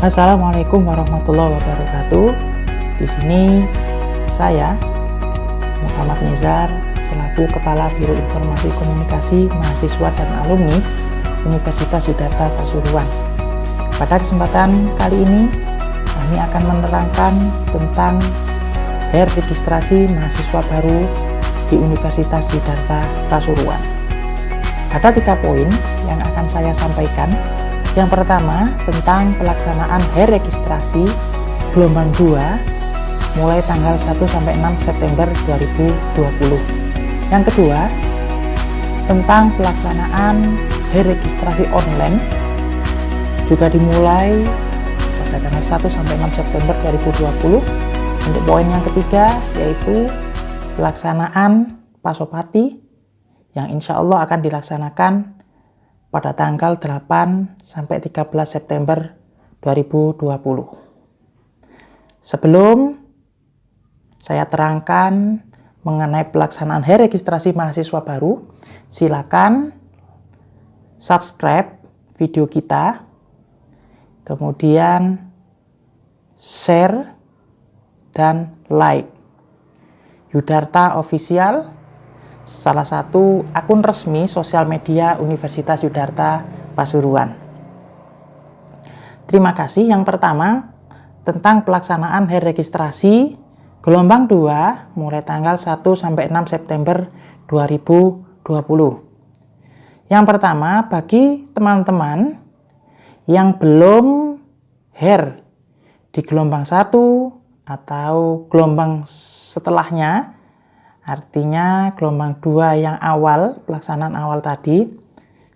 Assalamualaikum warahmatullahi wabarakatuh. Di sini saya Muhammad Nizar selaku Kepala Biro Informasi Komunikasi Mahasiswa dan Alumni Universitas Siddhartha Pasuruan. Pada kesempatan kali ini kami akan menerangkan tentang registrasi mahasiswa baru di Universitas Siddhartha Pasuruan. Ada 3 poin yang akan saya sampaikan. Yang pertama, tentang pelaksanaan registrasi gelombang 2 mulai tanggal 1 sampai 6 September 2020. Yang kedua, tentang pelaksanaan registrasi online juga dimulai pada tanggal 1 sampai 6 September 2020. Untuk poin yang ketiga yaitu pelaksanaan Pasopati yang insya Allah akan dilaksanakan pada tanggal 8 sampai 13 September 2020. Sebelum saya terangkan mengenai pelaksanaan registrasi mahasiswa baru, silakan subscribe video kita, kemudian share dan like. Yudhartha Official, salah satu akun resmi sosial media Universitas Siddhartha Pasuruan. Terima kasih. Yang pertama, tentang pelaksanaan registrasi gelombang 2 mulai tanggal 1 sampai 6 September 2020. Yang pertama, bagi teman-teman yang belum di gelombang 1 atau gelombang setelahnya, artinya gelombang 2 yang awal, pelaksanaan awal tadi,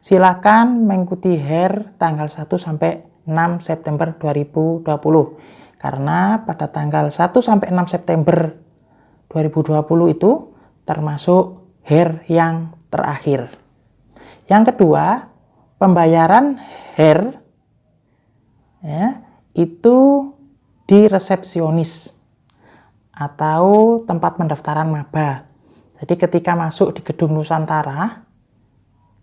silakan mengikuti tanggal 1 sampai 6 September 2020. Karena pada tanggal 1 sampai 6 September 2020 itu termasuk yang terakhir. Yang kedua, pembayaran itu di resepsionis atau tempat pendaftaran maba. Jadi ketika masuk di gedung Nusantara,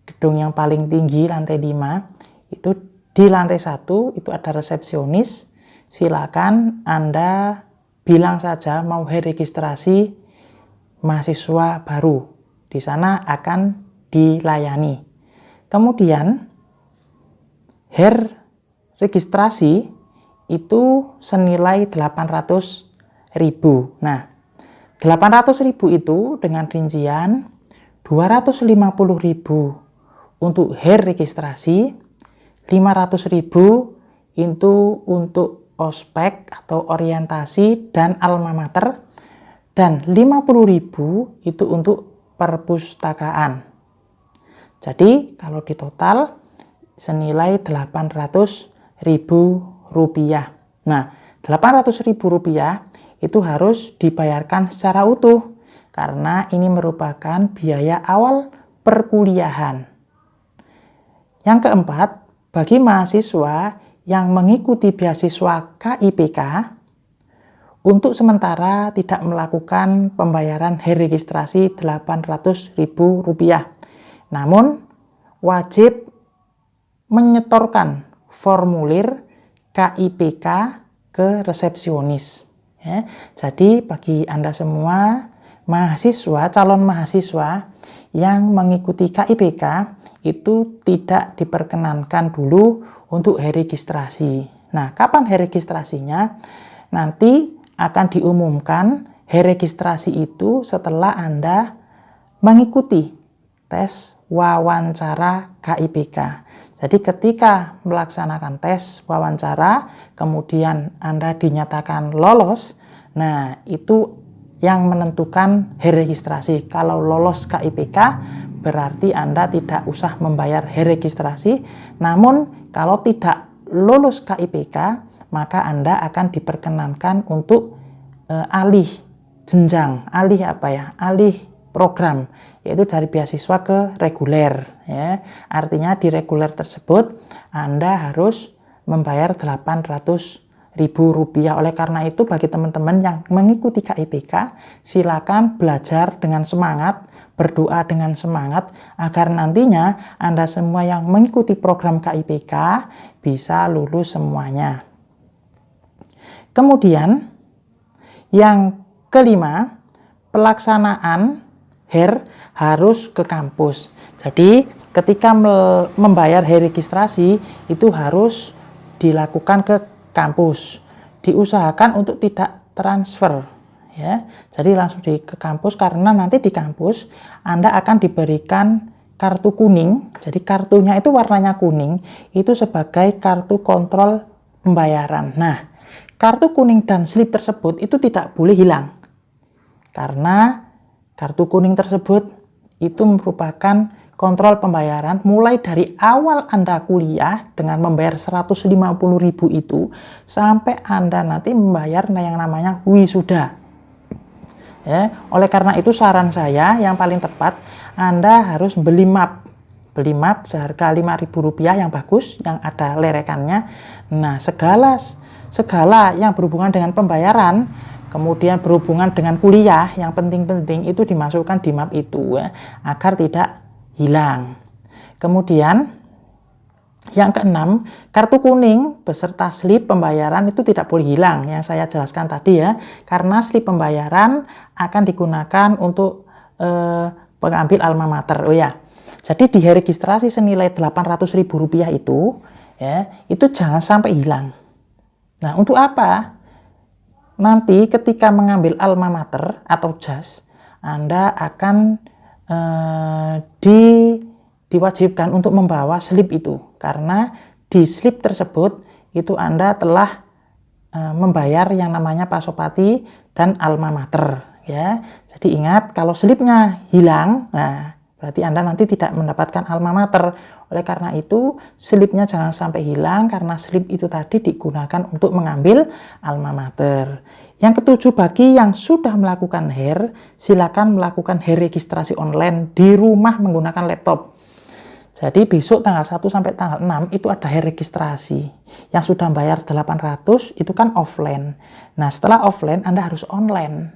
gedung yang paling tinggi lantai 5, itu di lantai 1 itu ada resepsionis. Silakan Anda bilang saja mau registrasi mahasiswa baru. Di sana akan dilayani. Kemudian registrasi itu senilai 800.000. Nah, 800.000 itu dengan rincian 250.000 untuk registrasi, 500.000 itu untuk ospek atau orientasi dan alma mater, dan 50.000 itu untuk perpustakaan. Jadi kalau di total senilai 800.000 rupiah. Nah, 800.000 rupiah itu harus dibayarkan secara utuh karena ini merupakan biaya awal perkuliahan. Yang keempat, bagi mahasiswa yang mengikuti beasiswa KIPK, untuk sementara tidak melakukan pembayaran registrasi 800.000 rupiah. Namun, wajib menyetorkan formulir KIPK ke resepsionis. Ya, jadi bagi Anda semua mahasiswa, calon mahasiswa yang mengikuti KIPK itu tidak diperkenankan dulu untuk registrasi. Nah, kapan registrasinya? Nanti akan diumumkan registrasi itu setelah Anda mengikuti tes wawancara KIPK. Jadi ketika melaksanakan tes wawancara, kemudian Anda dinyatakan lolos, nah itu yang menentukan registrasi. Kalau lolos KIPK, berarti Anda tidak usah membayar registrasi. Namun kalau tidak lolos KIPK, maka Anda akan diperkenankan untuk alih jenjang, alih program, yaitu dari beasiswa ke reguler. Ya. Artinya di reguler tersebut Anda harus membayar 800.000 rupiah. Oleh karena itu bagi teman-teman yang mengikuti KIPK, silakan belajar dengan semangat, berdoa dengan semangat agar nantinya Anda semua yang mengikuti program KIPK bisa lulus semuanya. Kemudian yang kelima, pelaksanaan HER harus ke kampus. Jadi ketika membayar HER registrasi itu harus dilakukan ke kampus. Diusahakan untuk tidak transfer, ya. Jadi langsung ke kampus, karena nanti di kampus Anda akan diberikan kartu kuning. Jadi kartunya itu warnanya kuning, itu sebagai kartu kontrol pembayaran. Nah, kartu kuning dan slip tersebut itu tidak boleh hilang, karena kartu kuning tersebut itu merupakan kontrol pembayaran mulai dari awal Anda kuliah dengan membayar 150.000 itu sampai Anda nanti membayar yang namanya wisuda. Ya, oleh karena itu saran saya yang paling tepat, Anda harus beli map seharga Rp5.000 yang bagus, yang ada lerekannya. Nah, segala yang berhubungan dengan pembayaran, kemudian berhubungan dengan kuliah, yang penting-penting itu dimasukkan di map itu, ya, agar tidak hilang. Kemudian yang keenam, kartu kuning beserta slip pembayaran itu tidak boleh hilang, yang saya jelaskan tadi, ya, karena slip pembayaran akan digunakan untuk pengambil alma mater. Oh ya, jadi di registrasi senilai Rp800.000 itu, ya, itu jangan sampai hilang. Nah, untuk apa? Nanti ketika mengambil alma mater atau jas, Anda akan diwajibkan untuk membawa slip itu, karena di slip tersebut itu Anda telah membayar yang namanya pasopati dan alma mater, ya. Jadi ingat, kalau slipnya hilang, nah berarti Anda nanti tidak mendapatkan alma mater. Oleh karena itu, slipnya jangan sampai hilang, karena slip itu tadi digunakan untuk mengambil alma mater. Yang ketujuh, bagi yang sudah melakukan HER, silakan melakukan HER registrasi online di rumah menggunakan laptop. Jadi besok tanggal 1 sampai tanggal 6 itu ada HER registrasi. Yang sudah bayar 800 itu kan offline. Nah, setelah offline Anda harus online.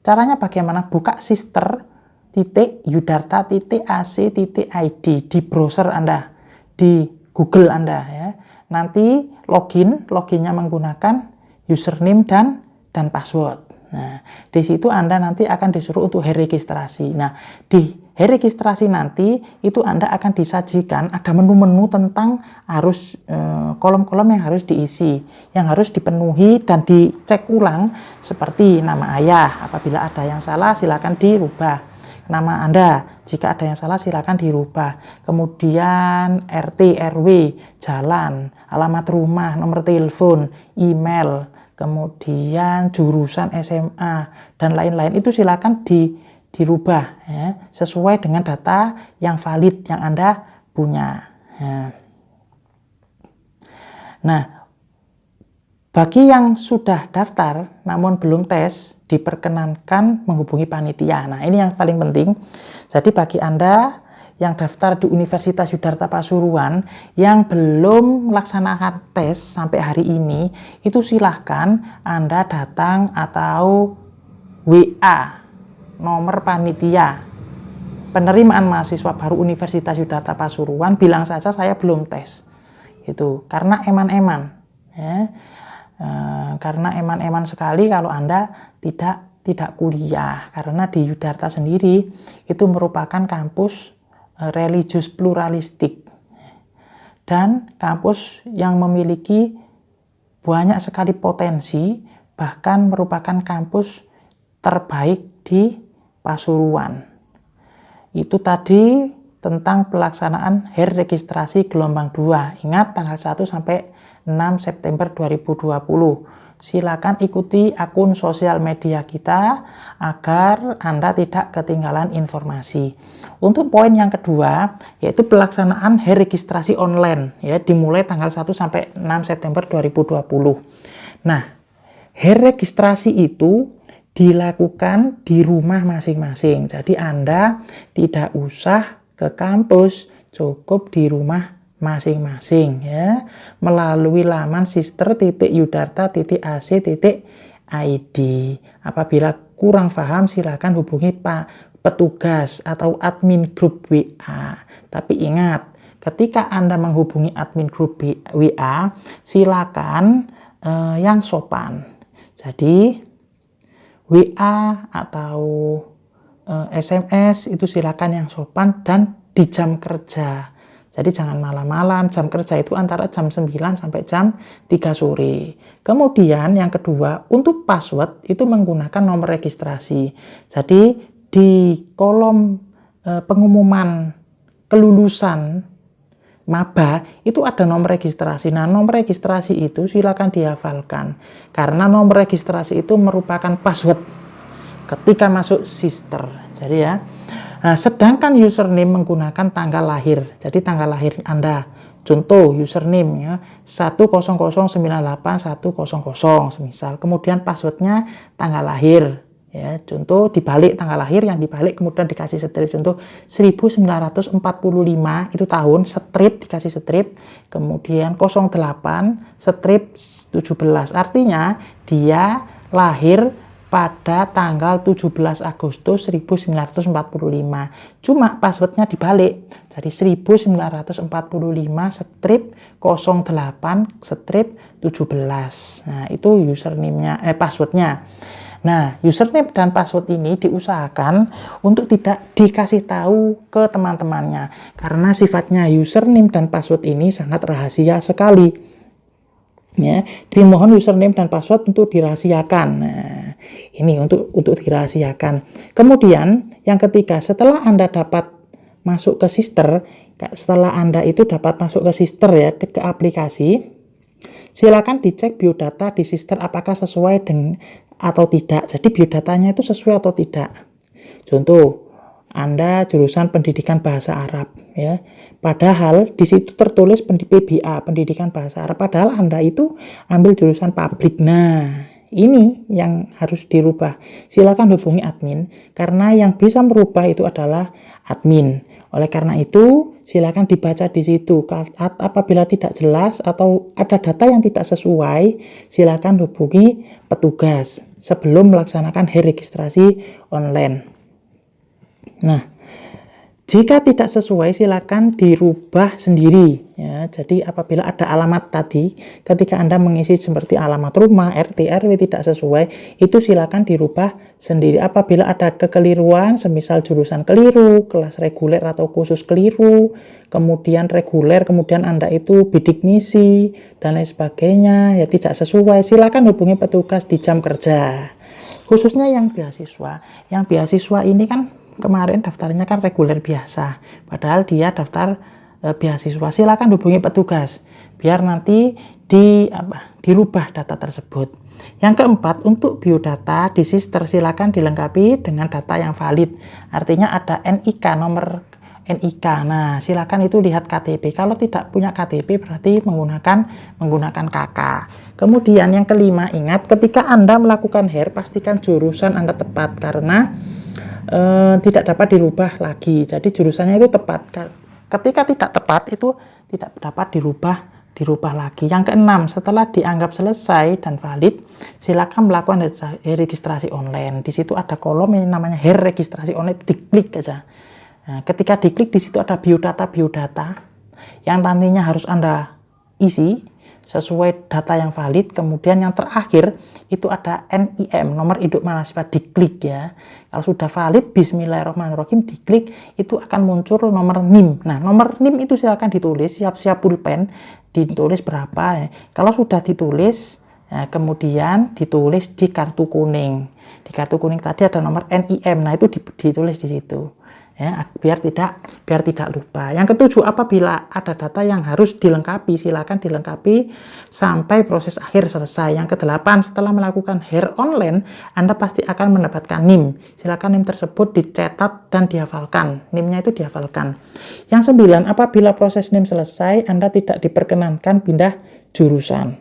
Caranya bagaimana? Buka sister.yudarta.ac.id di browser Anda, di Google Anda, ya. Nanti loginnya menggunakan username dan password. Nah, di situ Anda nanti akan disuruh untuk HER registrasi. Nah, di HER registrasi nanti itu Anda akan disajikan ada menu-menu tentang harus kolom-kolom yang harus diisi, yang harus dipenuhi dan dicek ulang, seperti nama ayah. Apabila ada yang salah silakan dirubah. Nama Anda, jika ada yang salah silakan dirubah. Kemudian RT, RW, jalan, alamat rumah, nomor telepon, email, kemudian jurusan SMA dan lain-lain itu silakan dirubah, ya, sesuai dengan data yang valid yang Anda punya. Ya. Nah, bagi yang sudah daftar namun belum tes, diperkenankan menghubungi panitia. Nah, ini yang paling penting. Jadi bagi Anda yang daftar di Universitas Yudarta Pasuruan yang belum melaksanakan tes sampai hari ini, itu silahkan Anda datang atau WA nomor panitia penerimaan mahasiswa baru Universitas Yudarta Pasuruan, bilang saja saya belum tes. Itu karena eman-eman, ya. Karena eman-eman sekali kalau Anda tidak kuliah, karena di Yudarta sendiri itu merupakan kampus religius pluralistik dan kampus yang memiliki banyak sekali potensi, bahkan merupakan kampus terbaik di Pasuruan. Itu tadi tentang pelaksanaan HER registrasi gelombang 2. Ingat, tanggal 1 sampai 6 September 2020. Silakan ikuti akun sosial media kita agar Anda tidak ketinggalan informasi. Untuk poin yang kedua, yaitu pelaksanaan HER registrasi online, ya, dimulai tanggal 1 sampai 6 September 2020. Nah, HER registrasi itu dilakukan di rumah masing-masing. Jadi Anda tidak usah ke kampus, cukup di rumah masing-masing, ya, melalui laman sister.yudarta.ac.id. Apabila kurang paham silakan hubungi Pak petugas atau admin grup WA. Tapi ingat, ketika Anda menghubungi admin grup WA, silakan yang sopan. Jadi WA atau SMS itu silakan yang sopan dan di jam kerja. Jadi jangan malam-malam, jam kerja itu antara jam 9 sampai jam 3 sore. Kemudian yang kedua, untuk password itu menggunakan nomor registrasi. Jadi di kolom pengumuman kelulusan maba itu ada nomor registrasi. Nah, nomor registrasi itu silakan dihafalkan. Karena nomor registrasi itu merupakan password ketika masuk sister. Jadi ya. Nah, sedangkan username menggunakan tanggal lahir. Jadi tanggal lahir Anda. Contoh username ya 10098100100 semisal. Kemudian passwordnya tanggal lahir. Ya, contoh dibalik tanggal lahir, yang dibalik kemudian dikasih strip. Contoh 1945 itu tahun, strip dikasih strip. Kemudian 08 strip 17. Artinya dia lahir pada tanggal 17 Agustus 1945. Cuma passwordnya dibalik. Jadi 1945 strip 08 strip 17. Nah, itu username-nya, passwordnya. Nah, username dan password ini diusahakan untuk tidak dikasih tahu ke teman-temannya. Karena sifatnya username dan password ini sangat rahasia sekali. Ya, dimohon username dan password untuk dirahasiakan. Nah, ini untuk dirahasiakan. Kemudian yang ketiga, setelah Anda dapat masuk ke sister, setelah Anda itu dapat masuk ke sister ya, ke aplikasi, silakan dicek biodata di sister apakah sesuai dengan atau tidak. Jadi biodatanya itu sesuai atau tidak. Contoh, Anda jurusan pendidikan bahasa Arab ya. Padahal di situ tertulis PBA, pendidikan bahasa Arab. Padahal Anda itu ambil jurusan publik. Nah, ini yang harus dirubah. Silakan hubungi admin karena yang bisa merubah itu adalah admin. Oleh karena itu, silakan dibaca di situ. Apabila tidak jelas atau ada data yang tidak sesuai, silakan hubungi petugas sebelum melaksanakan registrasi online. Nah, jika tidak sesuai, silakan dirubah sendiri. Ya, jadi apabila ada alamat tadi, ketika Anda mengisi seperti alamat rumah, RT, RW tidak sesuai, itu silakan dirubah sendiri. Apabila ada kekeliruan, semisal jurusan keliru, kelas reguler atau khusus keliru, kemudian reguler, kemudian Anda itu bidik misi, dan lain sebagainya, ya tidak sesuai, silakan hubungi petugas di jam kerja. Khususnya yang beasiswa. Yang beasiswa ini kan kemarin daftarnya kan reguler biasa, padahal dia daftar beasiswa. Silakan hubungi petugas biar nanti dirubah data tersebut. Yang keempat, untuk biodata di sister silakan dilengkapi dengan data yang valid. Artinya ada NIK, nomor NIK. Nah, silakan itu lihat KTP. Kalau tidak punya KTP berarti menggunakan KK. Kemudian yang kelima, ingat ketika Anda melakukan pastikan jurusan Anda tepat karena tidak dapat dirubah lagi. Jadi jurusannya itu tepat. Ketika tidak tepat itu tidak dapat dirubah lagi. Yang keenam, setelah dianggap selesai dan valid, silakan melakukan registrasi online. Di situ ada kolom yang namanya registrasi online, diklik aja. Nah, ketika diklik di situ ada biodata yang nantinya harus Anda isi sesuai data yang valid. Kemudian yang terakhir itu ada NIM, nomor induk mahasiswa, diklik ya. Kalau sudah valid, bismillahirrahmanirrahim, diklik, itu akan muncul nomor NIM. Nah, nomor NIM itu silakan ditulis, siap-siap pulpen, ditulis berapa ya. Kalau sudah ditulis, ya, kemudian ditulis di kartu kuning. Di kartu kuning tadi ada nomor NIM, nah itu ditulis di situ. Ya, biar tidak lupa. Yang ketujuh, apabila ada data yang harus dilengkapi, silakan dilengkapi sampai proses akhir selesai. Yang kedelapan, setelah melakukan online, Anda pasti akan mendapatkan NIM. Silakan NIM tersebut dicetak dan dihafalkan. NIM-nya itu dihafalkan. Yang sembilan, apabila proses NIM selesai, Anda tidak diperkenankan pindah jurusan.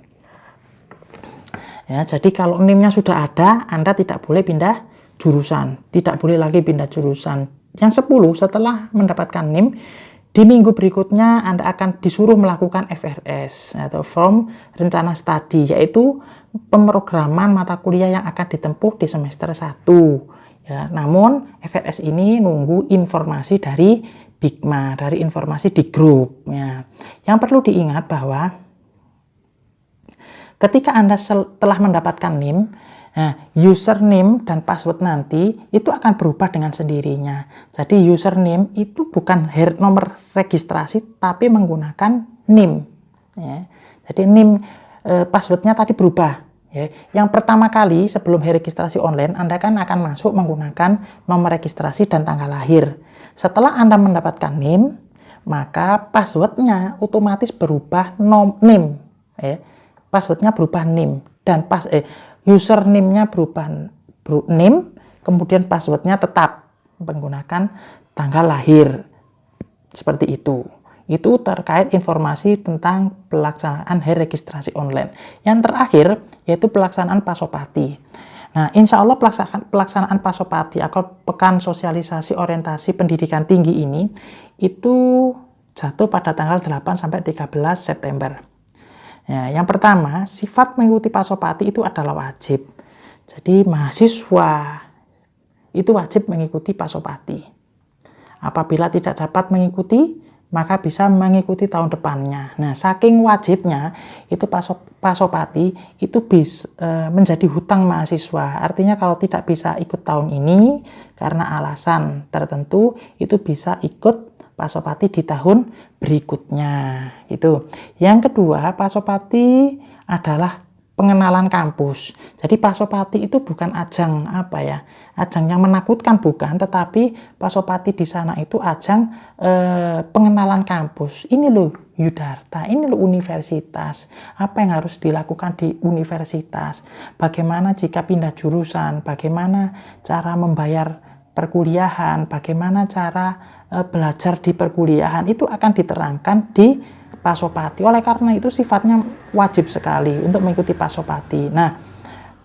Ya, jadi kalau NIM-nya sudah ada, Anda tidak boleh pindah jurusan. Tidak boleh lagi pindah jurusan. Yang 10, setelah mendapatkan NIM, di minggu berikutnya Anda akan disuruh melakukan FRS atau Form Rencana Studi, yaitu pemrograman mata kuliah yang akan ditempuh di semester 1. Ya, namun FRS ini nunggu informasi dari Bigma, dari informasi di grup. Ya. Yang perlu diingat bahwa ketika Anda telah mendapatkan NIM, nah, username dan password nanti itu akan berubah dengan sendirinya. Jadi username itu bukan nomor registrasi, tapi menggunakan NIM. Ya. Jadi NIM passwordnya tadi berubah. Ya. Yang pertama kali sebelum registrasi online, Anda kan akan masuk menggunakan nomor registrasi dan tanggal lahir. Setelah Anda mendapatkan NIM, maka passwordnya otomatis berubah NIM. Ya. Passwordnya berubah NIM dan username-nya berubah NIM, kemudian passwordnya tetap menggunakan tanggal lahir. Seperti itu. Itu terkait informasi tentang pelaksanaan registrasi online. Yang terakhir yaitu pelaksanaan Pasopati. Nah, insya Allah pelaksanaan Pasopati atau Pekan Sosialisasi Orientasi Pendidikan Tinggi ini itu jatuh pada tanggal 8 sampai 13 September. Ya, yang pertama, sifat mengikuti Pasopati itu adalah wajib. Jadi mahasiswa itu wajib mengikuti Pasopati. Apabila tidak dapat mengikuti, maka bisa mengikuti tahun depannya. Nah, saking wajibnya itu Pasopati itu bisa menjadi hutang mahasiswa. Artinya kalau tidak bisa ikut tahun ini karena alasan tertentu, itu bisa ikut Pasopati di tahun berikutnya gitu. Yang kedua, Pasopati adalah pengenalan kampus. Jadi Pasopati itu bukan ajang ajang yang menakutkan, bukan, tetapi Pasopati di sana itu ajang pengenalan kampus. Ini loh Yudarta, ini loh universitas. Apa yang harus dilakukan di universitas? Bagaimana jika pindah jurusan? Bagaimana cara membayar perkuliahan? Bagaimana cara belajar di perkuliahan? Itu akan diterangkan di Pasopati. Oleh karena itu sifatnya wajib sekali untuk mengikuti Pasopati. Nah,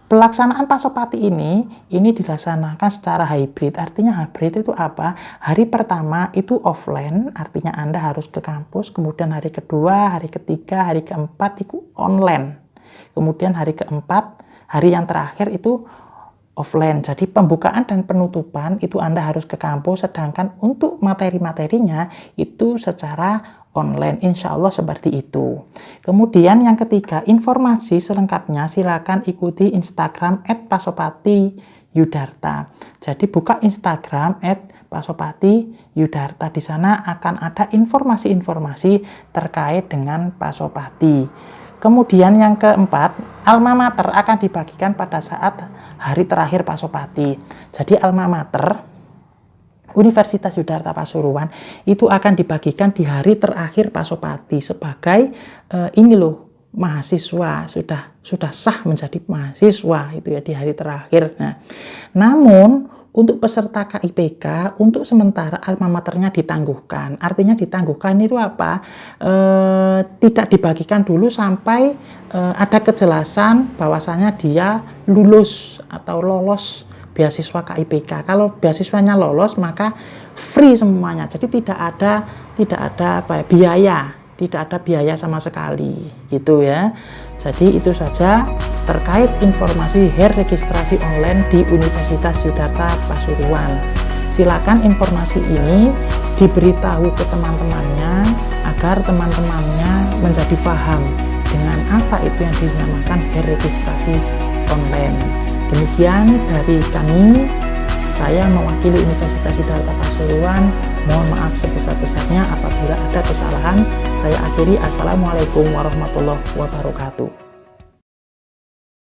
pelaksanaan Pasopati ini dilaksanakan secara hybrid. Artinya hybrid itu apa? Hari pertama itu offline, artinya Anda harus ke kampus. Kemudian hari kedua, hari ketiga, hari keempat itu online. Kemudian hari keempat, hari yang terakhir itu offline. Jadi pembukaan dan penutupan itu Anda harus ke kampus, sedangkan untuk materi-materinya itu secara online. Insya Allah seperti itu. Kemudian yang ketiga, informasi selengkapnya silakan ikuti Instagram @pasopatiyudarta. Jadi buka Instagram @pasopatiyudarta. Di sana akan ada informasi-informasi terkait dengan Pasopati. Kemudian yang keempat, alma mater akan dibagikan pada saat hari terakhir Pasopati. Jadi alma mater Universitas Yudarta Pasuruan itu akan dibagikan di hari terakhir Pasopati sebagai ini loh mahasiswa sudah sah menjadi mahasiswa itu ya di hari terakhir. Nah, namun untuk peserta KIPK untuk sementara alma maternya ditangguhkan. Artinya ditangguhkan itu apa? Tidak dibagikan dulu sampai ada kejelasan bahwasanya dia lulus atau lolos beasiswa KIPK. Kalau beasiswanya lolos maka free semuanya. Jadi tidak ada biaya, tidak ada biaya sama sekali gitu ya. Jadi itu saja terkait informasi registrasi online di Universitas Yudarta Pasuruan. Silakan informasi ini diberitahu ke teman-temannya agar teman-temannya menjadi paham dengan apa itu yang dinamakan registrasi online. Demikian dari kami, saya mewakili Universitas Yudarta Pasuruan. Mohon maaf sebesar-besarnya apabila ada kesalahan. Saya akhiri. Assalamualaikum warahmatullahi wabarakatuh.